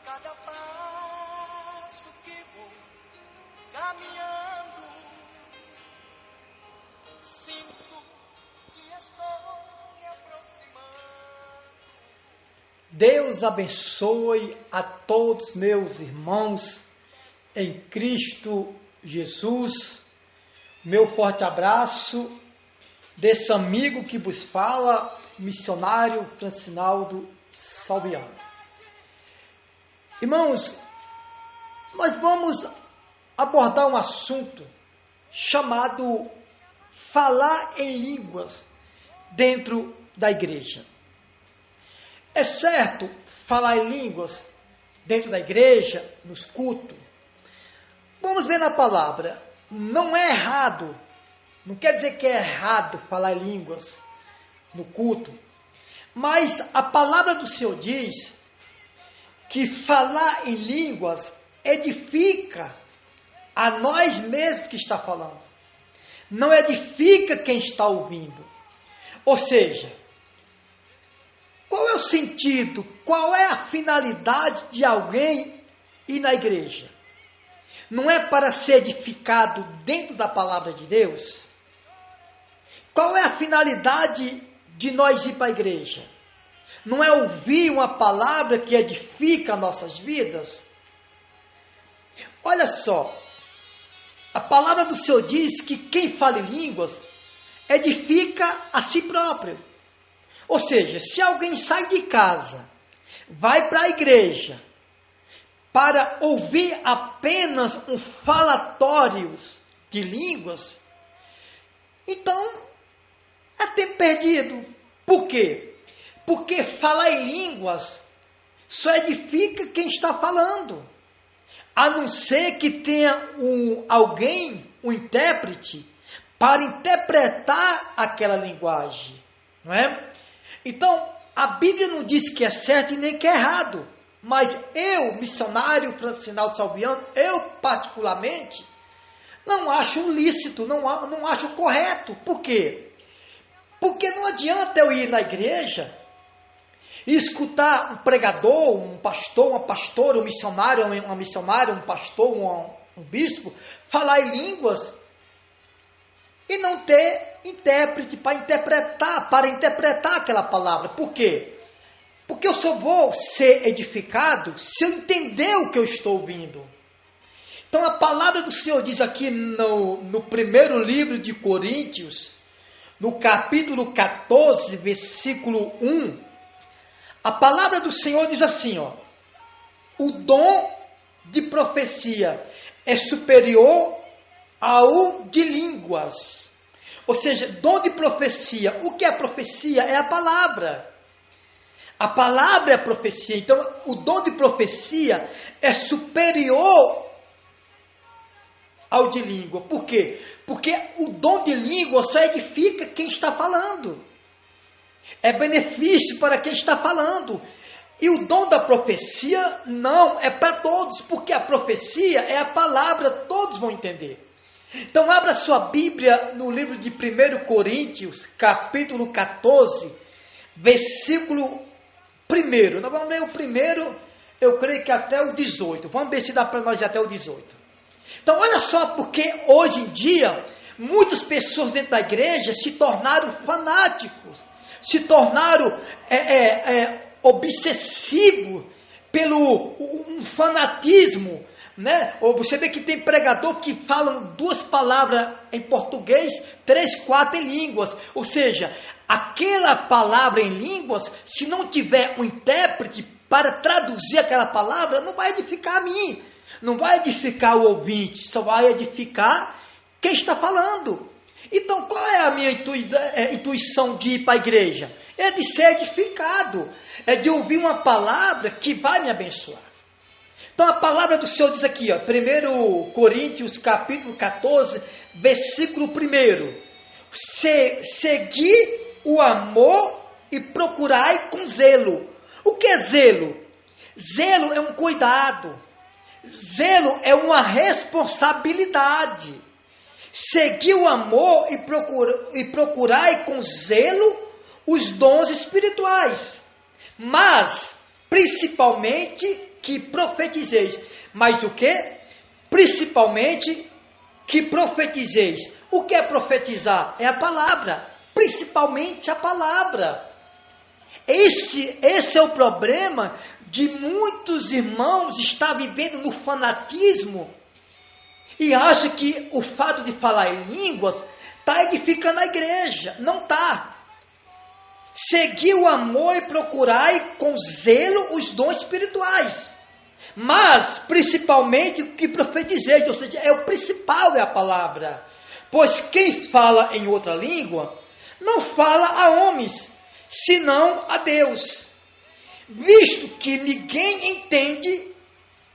cada passo que vou caminhando, sinto que estou me aproximando. Deus abençoe a todos meus irmãos em Cristo Jesus. Meu forte abraço desse amigo que vos fala, missionário Francinaldo Salviano. Irmãos, nós vamos abordar um assunto chamado falar em línguas dentro da igreja. É certo falar em línguas dentro da igreja, nos cultos? Vamos ver na palavra. Não é errado, não quer dizer que é errado falar em línguas no culto, mas a palavra do Senhor diz que falar em línguas edifica a nós mesmos que está falando, não edifica quem está ouvindo. Ou seja, qual é o sentido, qual é a finalidade de alguém ir na igreja? Não é para ser edificado dentro da palavra de Deus? Qual é a finalidade de nós ir para a igreja? Não é ouvir uma palavra que edifica nossas vidas? Olha só, a palavra do Senhor diz que quem fala em línguas edifica a si próprio. Ou seja, se alguém sai de casa, vai para a igreja, para ouvir apenas um falatório de línguas, então é tempo perdido. Por quê? Porque falar em línguas só edifica quem está falando, a não ser que tenha alguém, um intérprete, para interpretar aquela linguagem, não é? Então, a Bíblia não diz que é certo e nem que é errado. Mas eu, missionário Francinaldo Salviano, eu particularmente, não acho lícito, não acho correto. Por quê? Porque não adianta eu ir na igreja e escutar um pregador, um pastor, uma pastora, um missionário, uma missionária, um pastor, um bispo, falar em línguas e não ter intérprete para interpretar aquela palavra. Por quê? Porque eu só vou ser edificado se eu entender o que eu estou ouvindo. Então a palavra do Senhor diz aqui no primeiro livro de Coríntios, no capítulo 14, versículo 1, a palavra do Senhor diz assim, ó: o dom de profecia é superior ao de línguas. Ou seja, dom de profecia. O que é profecia? É a palavra. A palavra é a profecia. Então, o dom de profecia é superior ao de língua. Por quê? Porque o dom de língua só edifica quem está falando. É benefício para quem está falando. E o dom da profecia não é para todos, porque a profecia é a palavra, todos vão entender. Então, abra sua Bíblia no livro de 1 Coríntios, capítulo 14, versículo 1. Nós vamos ler o primeiro, eu creio que até o 18. Vamos ver se dá para nós ir até o 18. Então, olha só, porque hoje em dia, muitas pessoas dentro da igreja se tornaram fanáticos, se tornaram obsessivos pelo um fanatismo, né? Ou você vê que tem pregador que falam 2 palavras em português, 3, 4 em línguas. Ou seja, aquela palavra em línguas, se não tiver um intérprete para traduzir aquela palavra, não vai edificar a mim, não vai edificar o ouvinte, só vai edificar quem está falando. Então, qual é a minha intuição de ir para a igreja? É de ser edificado, é de ouvir uma palavra que vai me abençoar. Então, a palavra do Senhor diz aqui, ó, 1 Coríntios, capítulo 14, versículo 1. Segui o amor e procurai com zelo. O que é zelo? Zelo é um cuidado. Zelo é uma responsabilidade. Segui o amor e procurai com zelo os dons espirituais. Mas, principalmente, que profetizeis. Mas o que? Principalmente que profetizeis. O que é profetizar? É a palavra. Principalmente a palavra. Esse é o problema de muitos irmãos estar vivendo no fanatismo e acha que o fato de falar em línguas está edificando a igreja. Não está. Segui o amor e procurai com zelo os dons espirituais. Mas, principalmente, o que profetizei, ou seja, o principal é a palavra. Pois quem fala em outra língua, não fala a homens, senão a Deus. Visto que ninguém entende,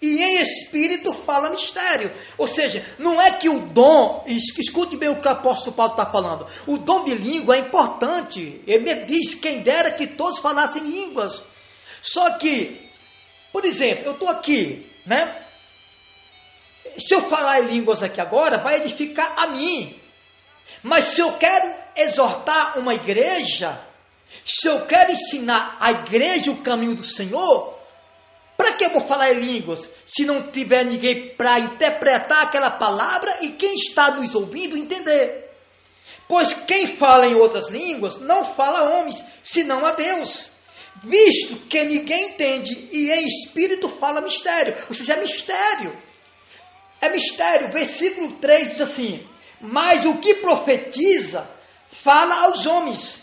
e em espírito fala mistério. Ou seja, não é que o dom, escute bem o que o apóstolo Paulo está falando, o dom de língua é importante. Ele diz, quem dera que todos falassem línguas. Só que, por exemplo, eu estou aqui, né? Se eu falar em línguas aqui agora, vai edificar a mim. Mas se eu quero exortar uma igreja, se eu quero ensinar a igreja o caminho do Senhor, para que eu vou falar em línguas, se não tiver ninguém para interpretar aquela palavra e quem está nos ouvindo entender? Pois quem fala em outras línguas, não fala a homens, senão a Deus. Visto que ninguém entende e em espírito fala mistério. Ou seja, é mistério. É mistério. Versículo 3 diz assim, mas o que profetiza, fala aos homens,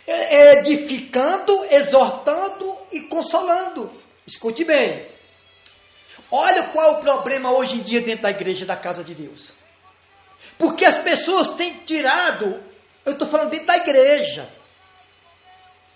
edificando, exortando e consolando. Escute bem. Olha qual é o problema hoje em dia dentro da igreja da casa de Deus. Porque as pessoas têm tirado, eu estou falando dentro da igreja.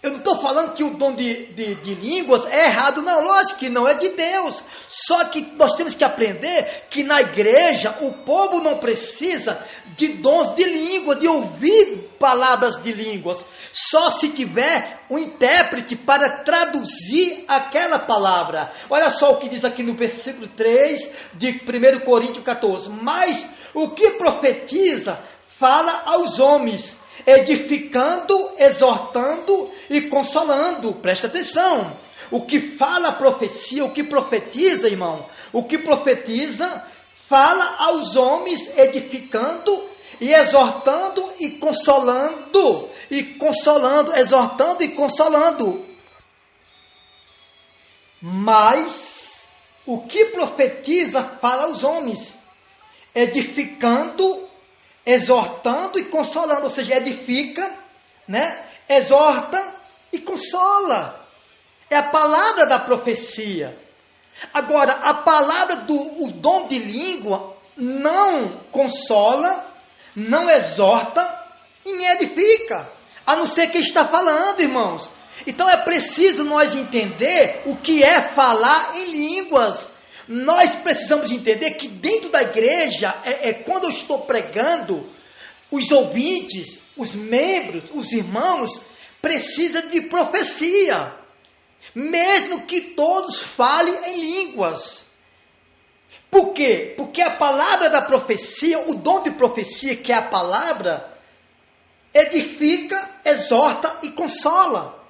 Eu não estou falando que o dom de línguas é errado, não, lógico que não, é de Deus. Só que nós temos que aprender que na igreja o povo não precisa de dons de língua, de ouvir palavras de línguas. Só se tiver um intérprete para traduzir aquela palavra. Olha só o que diz aqui no versículo 3 de 1 Coríntios 14. Mas o que profetiza, fala aos homens, edificando, exortando e consolando. Presta atenção. O que fala a profecia, o que profetiza, irmão, o que profetiza, fala aos homens, edificando e exortando e consolando, exortando e consolando. Mas o que profetiza, fala aos homens, edificando, exortando e consolando, ou seja, edifica, né? Exorta e consola. É a palavra da profecia. Agora, a palavra o dom de língua não consola, não exorta e nem edifica, a não ser quem está falando, irmãos. Então é preciso nós entender o que é falar em línguas. Nós precisamos entender que dentro da igreja, quando eu estou pregando, os ouvintes, os membros, os irmãos, precisam de profecia. Mesmo que todos falem em línguas. Por quê? Porque a palavra da profecia, o dom de profecia, que é a palavra, edifica, exorta e consola.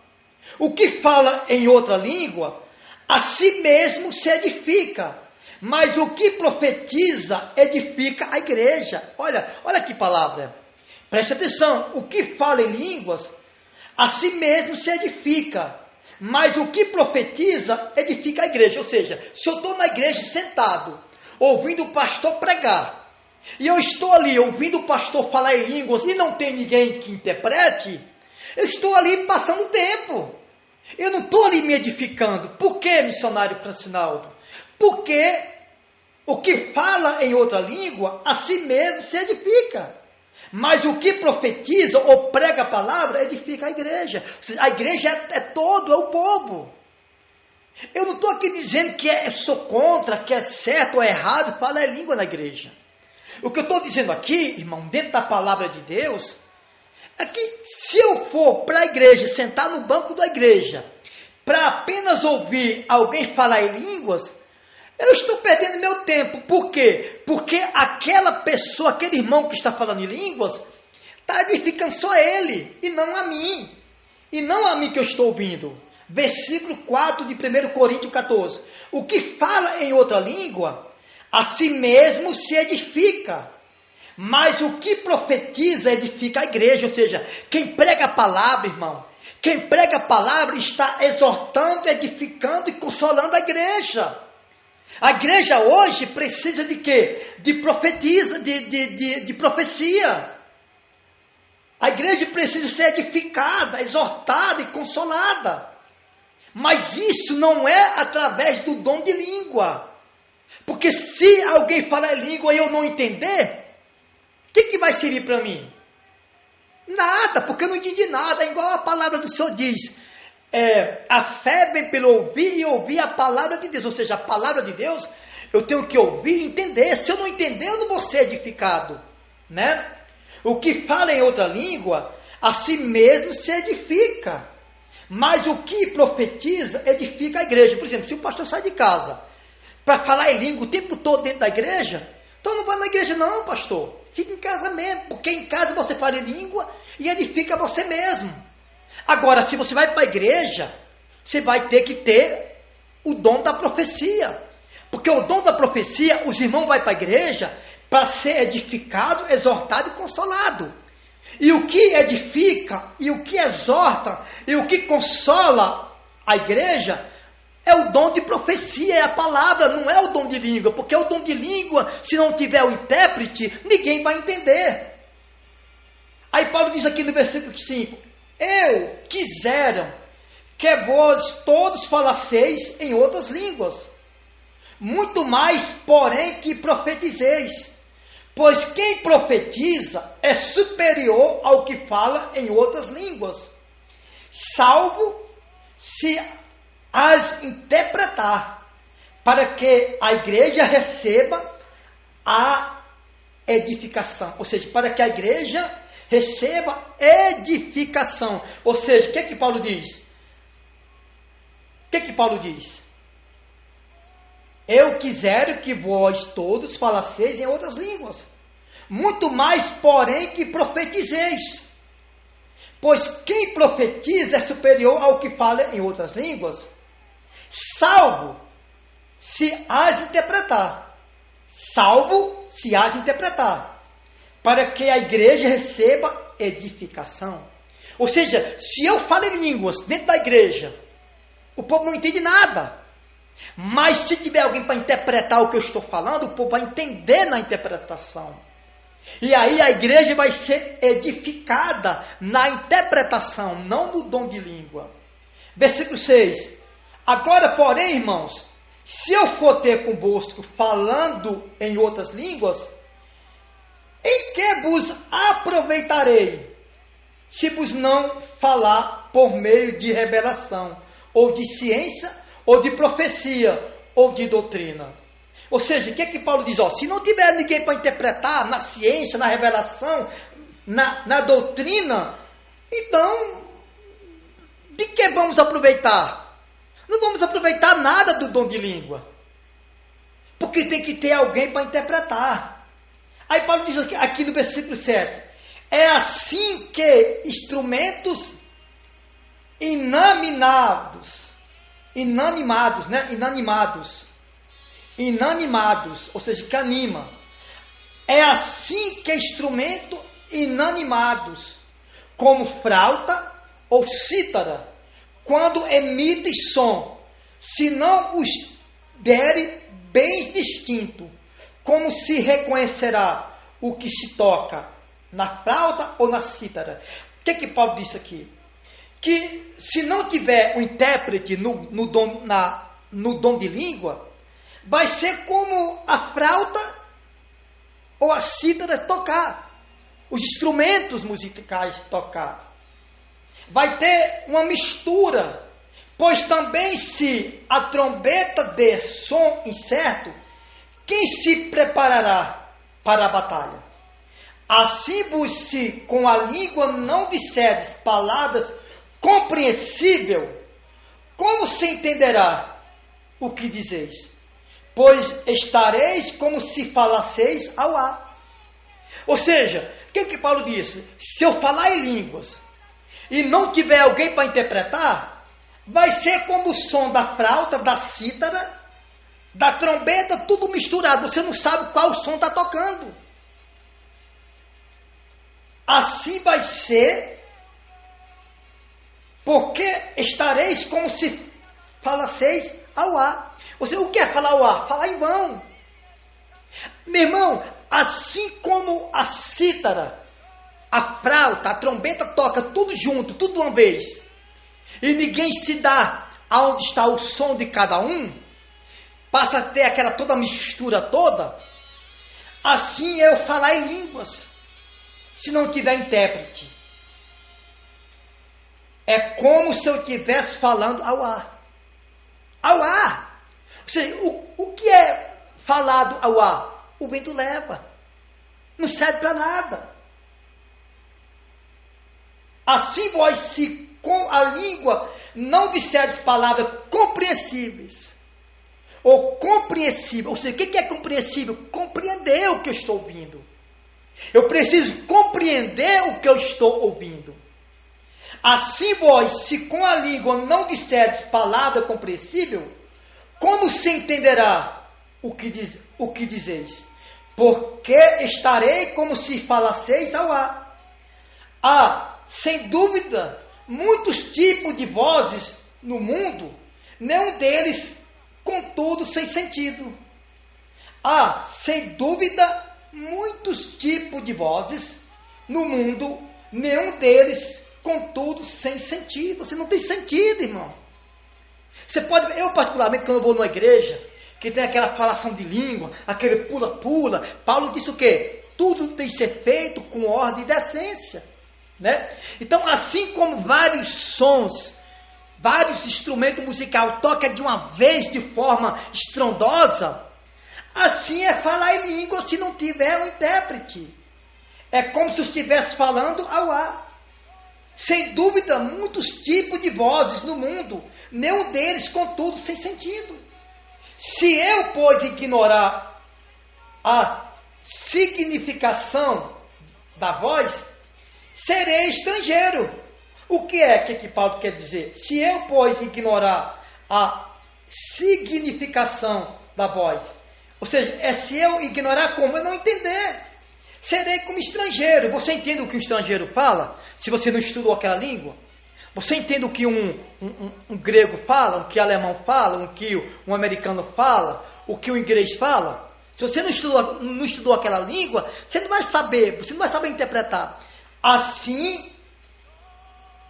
O que fala em outra língua, a si mesmo se edifica, mas o que profetiza edifica a igreja. Olha que palavra, preste atenção, o que fala em línguas, a si mesmo se edifica, mas o que profetiza edifica a igreja. Ou seja, se eu estou na igreja sentado, ouvindo o pastor pregar, e eu estou ali ouvindo o pastor falar em línguas e não tem ninguém que interprete, eu estou ali passando tempo. Eu não estou ali me edificando. Por que, missionário Francinaldo? Porque o que fala em outra língua, a si mesmo se edifica. Mas o que profetiza ou prega a palavra, edifica a igreja. A igreja é todo, é o povo. Eu não estou aqui dizendo que sou contra, que é certo ou errado falar em língua na igreja. O que eu estou dizendo aqui, irmão, dentro da palavra de Deus, é que se eu for para a igreja, sentar no banco da igreja, para apenas ouvir alguém falar em línguas, eu estou perdendo meu tempo. Por quê? Porque aquela pessoa, aquele irmão que está falando em línguas, está edificando só ele, e não a mim. E não a mim que eu estou ouvindo. versículo 4 de 1 Coríntios 14. O que fala em outra língua, a si mesmo se edifica. Mas o que profetiza edifica a igreja. Ou seja, quem prega a palavra, irmão, quem prega a palavra está exortando, edificando e consolando a igreja. A igreja hoje precisa de quê? De profecia. A igreja precisa ser edificada, exortada e consolada. Mas isso não é através do dom de língua. Porque se alguém falar língua e eu não entender, o que vai servir para mim? Nada, porque eu não entendi nada. É igual a palavra do Senhor diz. A fé vem pelo ouvir e ouvir a palavra de Deus. Ou seja, a palavra de Deus eu tenho que ouvir e entender. Se eu não entender, eu não vou ser edificado, né? O que fala em outra língua, a si mesmo se edifica. Mas o que profetiza, edifica a igreja. Por exemplo, se o pastor sai de casa para falar em língua o tempo todo dentro da igreja, então não vai na igreja não, pastor. Fica em casa mesmo, porque em casa você fala em língua e edifica você mesmo. Agora, se você vai para a igreja, você vai ter que ter o dom da profecia. Porque o dom da profecia, os irmãos vão para a igreja para ser edificado, exortado e consolado. E o que edifica, e o que exorta, e o que consola a igreja é o dom de profecia, é a palavra, não é o dom de língua. Porque o dom de língua, se não tiver o intérprete, ninguém vai entender. Aí Paulo diz aqui no versículo 5, eu quisera que vós todos falasseis em outras línguas, muito mais, porém, que profetizeis. Pois quem profetiza é superior ao que fala em outras línguas, salvo se as interpretar, para que a igreja receba a edificação. Ou seja, para que a igreja receba edificação. Ou seja, o que é que Paulo diz? O que é que Paulo diz? Eu quisera que vós todos falasseis em outras línguas, muito mais, porém, que profetizeis. Pois quem profetiza é superior ao que fala em outras línguas, salvo se as interpretar. Salvo se as interpretar, para que a igreja receba edificação. Ou seja, se eu falo em línguas dentro da igreja, o povo não entende nada. Mas se tiver alguém para interpretar o que eu estou falando, o povo vai entender na interpretação. E aí a igreja vai ser edificada na interpretação, não no dom de língua. Versículo 6. Agora, porém, irmãos, se eu for ter convosco falando em outras línguas, em que vos aproveitarei, se vos não falar por meio de revelação, ou de ciência, ou de profecia, ou de doutrina? Ou seja, o que é que Paulo diz? Se não tiver ninguém para interpretar na ciência, na revelação, na doutrina, então, de que vamos aproveitar? Não vamos aproveitar nada do dom de língua, porque tem que ter alguém para interpretar. Aí Paulo diz aqui no versículo 7, é assim que instrumentos inanimados, ou seja, que anima. É assim que instrumento inanimados, como flauta ou cítara, quando emitem som, se não os derem bem distinto, como se reconhecerá o que se toca na flauta ou na cítara? O que é que Paulo disse aqui? Que se não tiver um intérprete no dom de língua, vai ser como a flauta ou a cítara tocar, os instrumentos musicais tocar. Vai ter uma mistura, pois também se a trombeta der som incerto, quem se preparará para a batalha? Assim vos se com a língua não disseres palavras compreensível, como se entenderá o que dizeis? Pois estareis como se falasseis ao ar. Ou seja, o que Paulo disse? Se eu falar em línguas e não tiver alguém para interpretar, vai ser como o som da flauta, da cítara, da trombeta, tudo misturado. Você não sabe qual som está tocando. Assim vai ser, porque estareis como se falasseis ao ar. Você, o que é falar ao ar? Falar em vão. Meu irmão, assim como a cítara, a flauta, a trombeta toca tudo junto, tudo de uma vez, e ninguém se dá aonde está o som de cada um, passa a ter aquela toda mistura toda, assim é eu falar em línguas, se não tiver intérprete. É como se eu estivesse falando ao ar. Ao ar. Ou seja, o que é falado ao ar? O vento leva. Não serve para nada. Assim vós, se com a língua não disserdes palavras compreensíveis, ou compreensível, ou seja, o que é compreensível? Compreender o que eu estou ouvindo. Eu preciso compreender o que eu estou ouvindo. Assim vós, se com a língua não disserdes palavra compreensível, como se entenderá o que dizeis? Porque estarei como se falasseis ao ar. Há, sem dúvida, muitos tipos de vozes no mundo, nenhum deles, contudo, sem sentido. Há, sem dúvida, muitos tipos de vozes no mundo, nenhum deles, contudo, sem sentido. Você não tem sentido, irmão. Você pode, eu particularmente, quando eu vou numa igreja, que tem aquela falação de língua, aquele pula-pula, Paulo disse o quê? Tudo tem que ser feito com ordem e decência, né? Então, assim como vários sons, vários instrumentos musicais tocam de uma vez de forma estrondosa, assim é falar em língua se não tiver um intérprete. É como se eu estivesse falando ao ar. Sem dúvida, muitos tipos de vozes no mundo, nenhum deles, contudo, sem sentido. Se eu, pois, ignorar a significação da voz, serei estrangeiro. O que é que Paulo quer dizer? Se eu, pois, ignorar a significação da voz, ou seja, é se eu ignorar como? Eu não entender. Serei como estrangeiro. Você entende o que o estrangeiro fala? Se você não estudou aquela língua? Você entende o que um grego fala? O que o alemão fala? O que um americano fala? O que o inglês fala? Se você não estudou aquela língua, você não vai saber interpretar. Assim,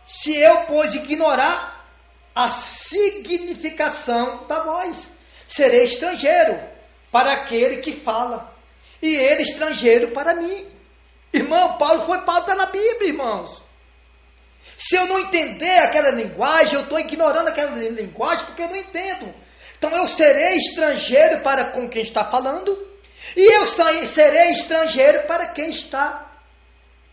se eu, pois, ignorar a significação da voz, serei estrangeiro para aquele que fala, e ele estrangeiro para mim. Irmão, Paulo está na Bíblia, irmãos. Se eu não entender aquela linguagem, eu estou ignorando aquela linguagem porque eu não entendo. Então eu serei estrangeiro para com quem está falando, e eu serei estrangeiro para quem está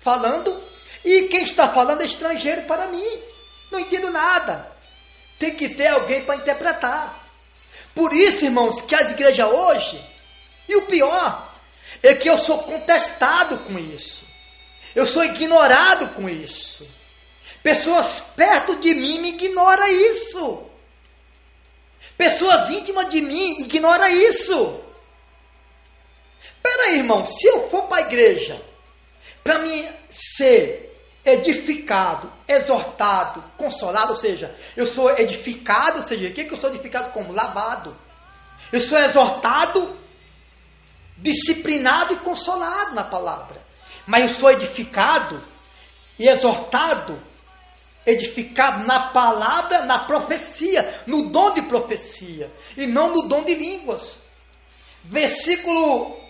falando, e quem está falando é estrangeiro para mim. Não entendo nada. Tem que ter alguém para interpretar. Por isso, irmãos, que as igrejas hoje, e o pior, é que eu sou contestado com isso. Eu sou ignorado com isso. Pessoas perto de mim me ignoram isso. Pessoas íntimas de mim ignoram isso. Peraí, irmão, se eu for para a igreja, para mim ser edificado, exortado, consolado, ou seja, eu sou edificado, ou seja, o que eu sou edificado como? Lavado. Eu sou exortado, disciplinado e consolado na palavra. Mas eu sou edificado e exortado, edificado na palavra, na profecia, no dom de profecia, e não no dom de línguas. Versículo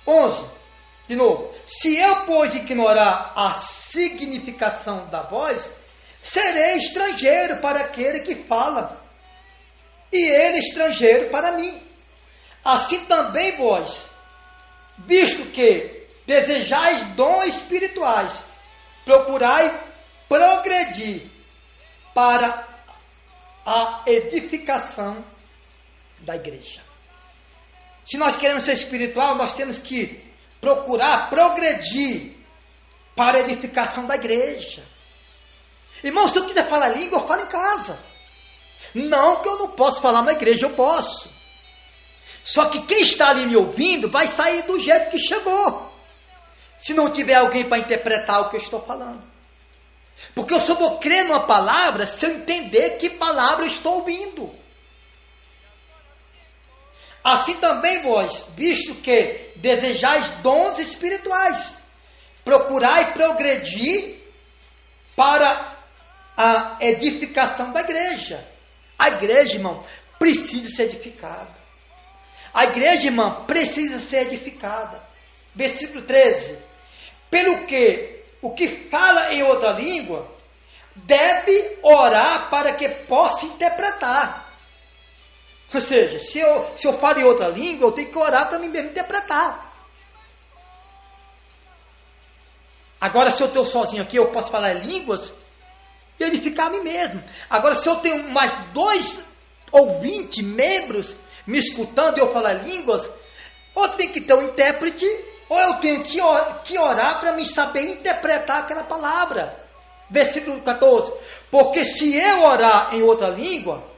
11, de novo. Se eu, pois, ignorar a significação da voz, serei estrangeiro para aquele que fala, e ele estrangeiro para mim. Assim também vós, visto que desejais dons espirituais, procurai progredir para a edificação da igreja. Se nós queremos ser espiritual, nós temos que procurar progredir para a edificação da igreja. Irmão, se eu quiser falar língua, eu falo em casa. Não que eu não posso falar na igreja, eu posso. Só que quem está ali me ouvindo vai sair do jeito que chegou. Se não tiver alguém para interpretar o que eu estou falando. Porque eu só vou crer numa palavra se eu entender que palavra eu estou ouvindo. Assim também vós, visto que desejais dons espirituais, procurai progredir para a edificação da igreja. A igreja, irmão, precisa ser edificada. A igreja, irmã, precisa ser edificada. Versículo 13. Pelo que o que fala em outra língua deve orar para que possa interpretar. Ou seja, se eu falo em outra língua, eu tenho que orar para mim mesmo interpretar. Agora, se eu estou sozinho aqui, eu posso falar em línguas e edificar a mim mesmo. Agora, se eu tenho mais 2 ou 20 membros me escutando e eu falar línguas, ou tem que ter um intérprete, ou eu tenho que orar para me saber interpretar aquela palavra. Versículo 14. Porque se eu orar em outra língua,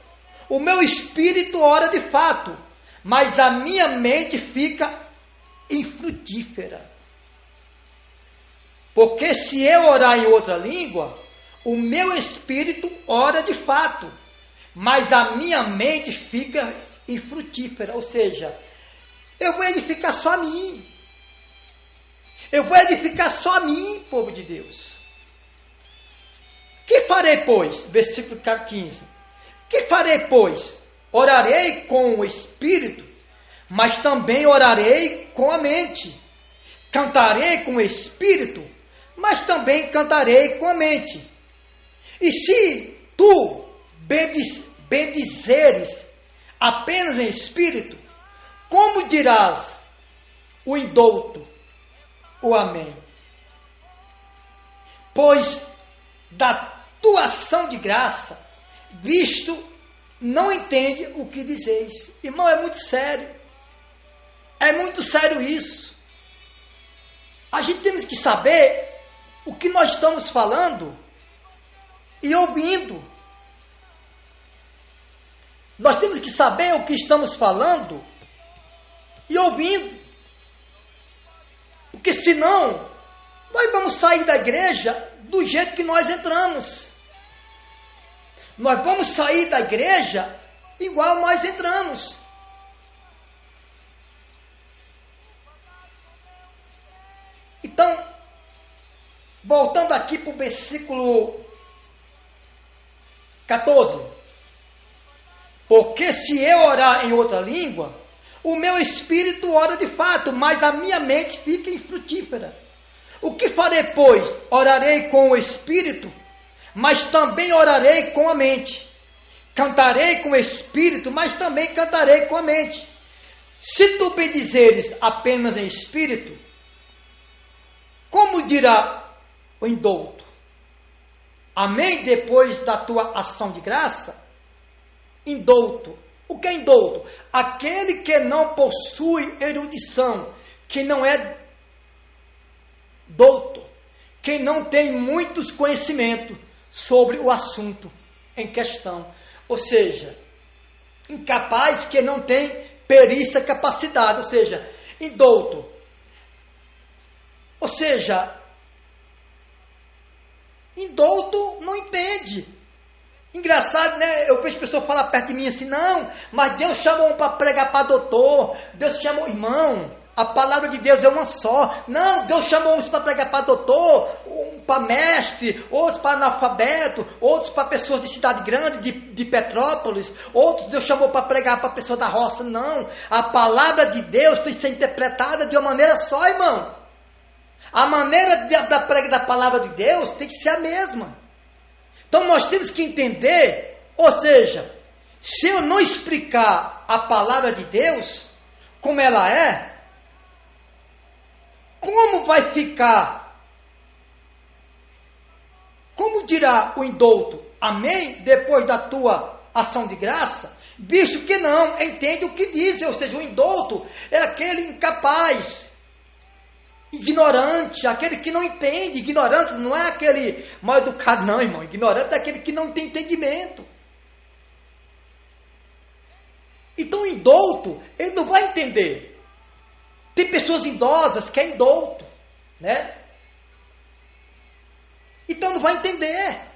o meu espírito ora de fato, mas a minha mente fica infrutífera. Porque se eu orar em outra língua, o meu espírito ora de fato, mas a minha mente fica infrutífera. Ou seja, eu vou edificar só a mim. Eu vou edificar só a mim, povo de Deus. Que farei, pois? Versículo 15. Que farei, pois? Orarei com o espírito, mas também orarei com a mente. Cantarei com o espírito, mas também cantarei com a mente. E se tu bendizeres apenas em espírito, como dirás o indouto, o amém? Pois da tua ação de graça, visto, não entende o que dizeis. Irmão, é muito sério. É muito sério isso. A gente temos que saber o que nós estamos falando e ouvindo. Nós temos que saber o que estamos falando e ouvindo. Porque senão, nós vamos sair da igreja do jeito que nós entramos. Nós vamos sair da igreja igual nós entramos. Então, voltando aqui para o versículo 14. Porque se eu orar em outra língua, o meu espírito ora de fato, mas a minha mente fica infrutífera. O que farei, pois? Orarei com o espírito, mas também orarei com a mente. Cantarei com o espírito, mas também cantarei com a mente. Se tu bendizeres apenas em espírito, como dirá o indouto? Amém? Depois da tua ação de graça? Indouto. O que é indouto? Aquele que não possui erudição, que não é douto, que não tem muitos conhecimentos sobre o assunto em questão. Ou seja, incapaz, que não tem perícia, capacidade. Ou seja, indouto. Ou seja, indouto não entende. Engraçado, né? Eu vejo pessoas falar perto de mim assim, não, mas Deus chamou um para pregar para doutor, Deus chamou, irmão, a palavra de Deus é uma só. Não, Deus chamou uns para pregar para doutor, um para mestre, outros para analfabeto, outros para pessoas de cidade grande, de Petrópolis, outros Deus chamou para pregar para pessoa da roça. Não, a palavra de Deus tem que ser interpretada de uma maneira só, irmão. A maneira da palavra de Deus tem que ser a mesma. Então nós temos que entender, ou seja, se eu não explicar a palavra de Deus, como ela é, como vai ficar? Como dirá o indouto, amém? Depois da tua ação de graça, visto que não entende o que diz, ou seja, o indouto é aquele incapaz, ignorante, aquele que não entende. Ignorante não é aquele mal educado, não, irmão. Ignorante é aquele que não tem entendimento. Então, o indouto, ele não vai entender. Tem pessoas idosas que é indouto, né? Então, não vai entender.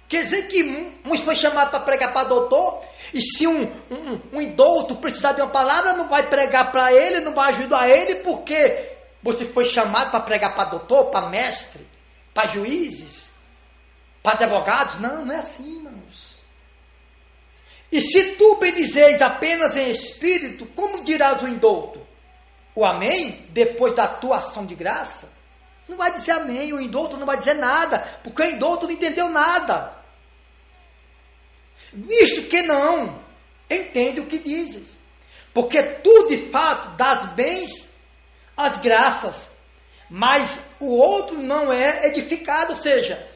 Quer dizer que uns foi chamado para pregar para doutor, e se um indouto precisar de uma palavra, não vai pregar para ele, não vai ajudar ele, porque você foi chamado para pregar para doutor, para mestre, para juízes, para advogados. Não, não é assim, irmãos. E se tu bendizeis apenas em espírito, como dirás o indouto? O amém, depois da tua ação de graça? Não vai dizer amém, o indouto não vai dizer nada, porque o indouto não entendeu nada. Visto que não entende o que dizes. Porque tu, de fato, dás bens às graças, mas o outro não é edificado. Ou seja,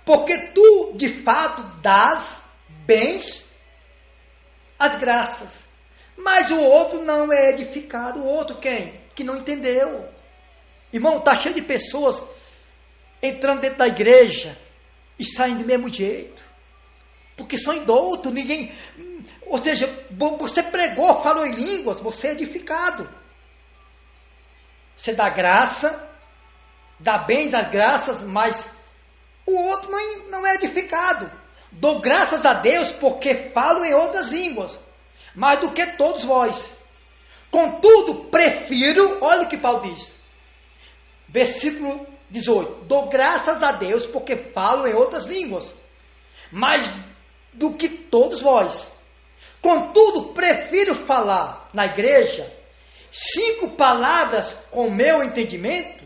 porque tu, de fato, dás bens às graças, mas o outro não é edificado. O outro quem? Que não entendeu. Irmão, está cheio de pessoas entrando dentro da igreja e saindo do mesmo jeito. Porque são indoutos, ninguém... Ou seja, você pregou, falou em línguas, você é edificado. Você dá graça, dá bens às graças, mas o outro não é edificado. Dou graças a Deus porque falo em outras línguas, mais do que todos vós. Contudo, prefiro, olha o que Paulo diz, versículo 18, dou graças a Deus porque falo em outras línguas, mais do que todos vós. Contudo, prefiro falar na igreja 5 palavras com meu entendimento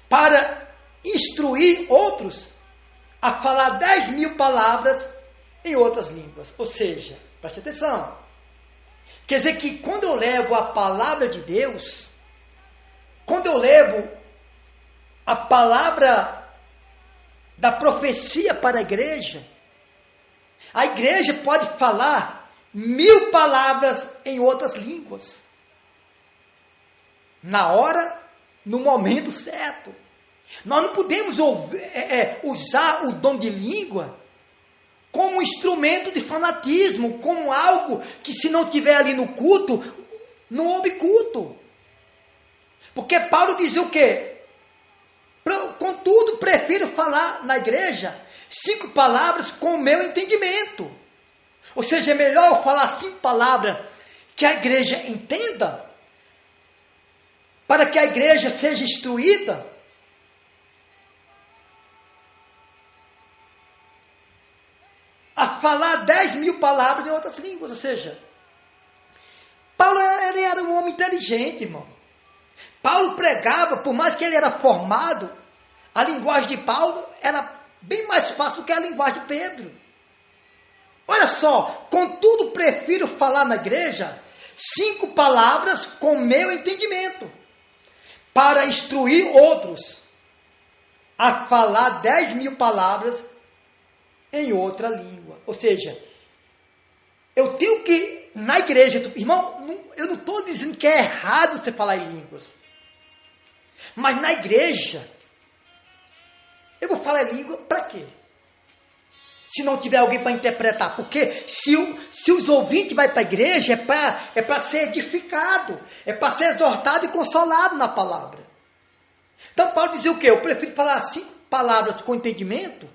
para instruir outros a falar 10.000 palavras em outras línguas. Ou seja, preste atenção. Quer dizer que quando eu levo a palavra de Deus, quando eu levo a palavra da profecia para a igreja pode falar 1.000 palavras em outras línguas. Na hora, no momento certo. Nós não podemos usar o dom de língua como um instrumento de fanatismo, como algo que se não tiver ali no culto, não houve culto. Porque Paulo dizia o quê? Contudo, prefiro falar na igreja 5 palavras com o meu entendimento. Ou seja, é melhor eu falar 5 palavras que a igreja entenda, para que a igreja seja instruída, a falar 10.000 palavras em outras línguas. Ou seja, Paulo ele era um homem inteligente, irmão. Paulo pregava, por mais que ele era formado, a linguagem de Paulo era bem mais fácil do que a linguagem de Pedro. Olha só, contudo prefiro falar na igreja 5 palavras com meu entendimento, para instruir outros a falar 10.000 palavras em outra língua. Ou seja, eu tenho que, na igreja, irmão, eu não estou dizendo que é errado você falar em línguas, mas na igreja, eu vou falar em língua para quê? Se não tiver alguém para interpretar, porque se os ouvintes vão para a igreja, é para ser edificado, é para ser exortado e consolado na palavra. Então Paulo dizia o quê? Eu prefiro falar 5 palavras com entendimento,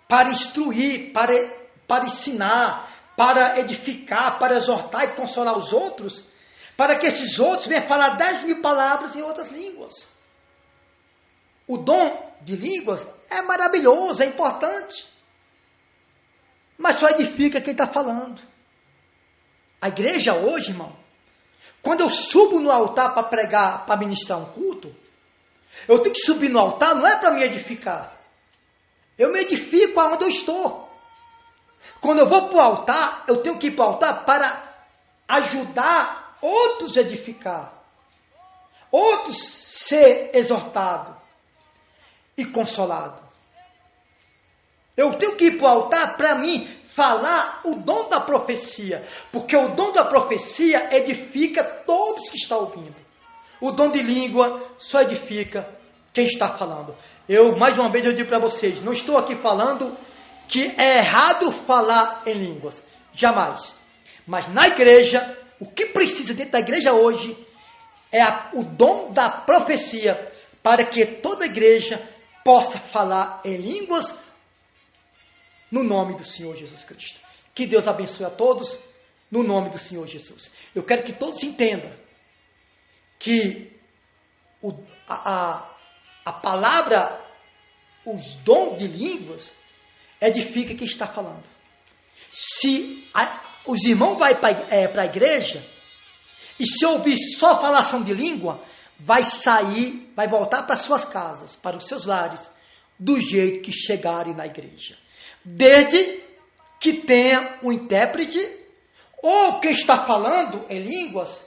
para instruir, para ensinar, para edificar, para exortar e consolar os outros, para que esses outros venham falar 10.000 palavras em outras línguas. O dom de línguas é maravilhoso, é importante, mas só edifica quem está falando. A igreja hoje, irmão, quando eu subo no altar para pregar, para ministrar um culto, eu tenho que subir no altar, não é para me edificar. Eu me edifico aonde eu estou. Quando eu vou para o altar, eu tenho que ir para o altar para ajudar outros a edificar, outros ser exortado e consolado. Eu tenho que ir para o altar para mim falar o dom da profecia, porque o dom da profecia edifica todos que estão ouvindo. O dom de língua só edifica quem está falando. Mais uma vez, eu digo para vocês, não estou aqui falando que é errado falar em línguas. Jamais. Mas na igreja, o que precisa dentro da igreja hoje é o dom da profecia, para que toda a igreja possa falar em línguas no nome do Senhor Jesus Cristo. Que Deus abençoe a todos no nome do Senhor Jesus. Eu quero que todos entendam que a palavra, os dons de línguas, edifica quem está falando. Se os irmãos vão para a igreja, e se ouvir só falação de língua, vai sair, vai voltar para suas casas, para os seus lares, do jeito que chegarem na igreja. Desde que tenha um intérprete, ou quem está falando em línguas,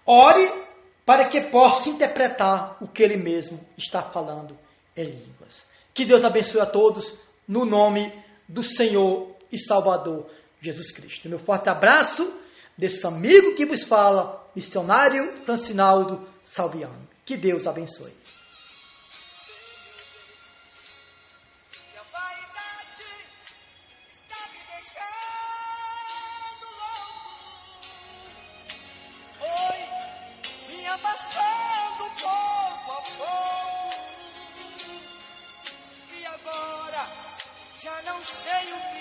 ore para que possa interpretar o que ele mesmo está falando em línguas. Que Deus abençoe a todos, no nome do Senhor e Salvador Jesus Cristo. Meu forte abraço desse amigo que vos fala, missionário Francinaldo Salviano. Que Deus abençoe. E a vaidade está me deixando louco. Foi me afastando pouco a pouco. E agora já não sei o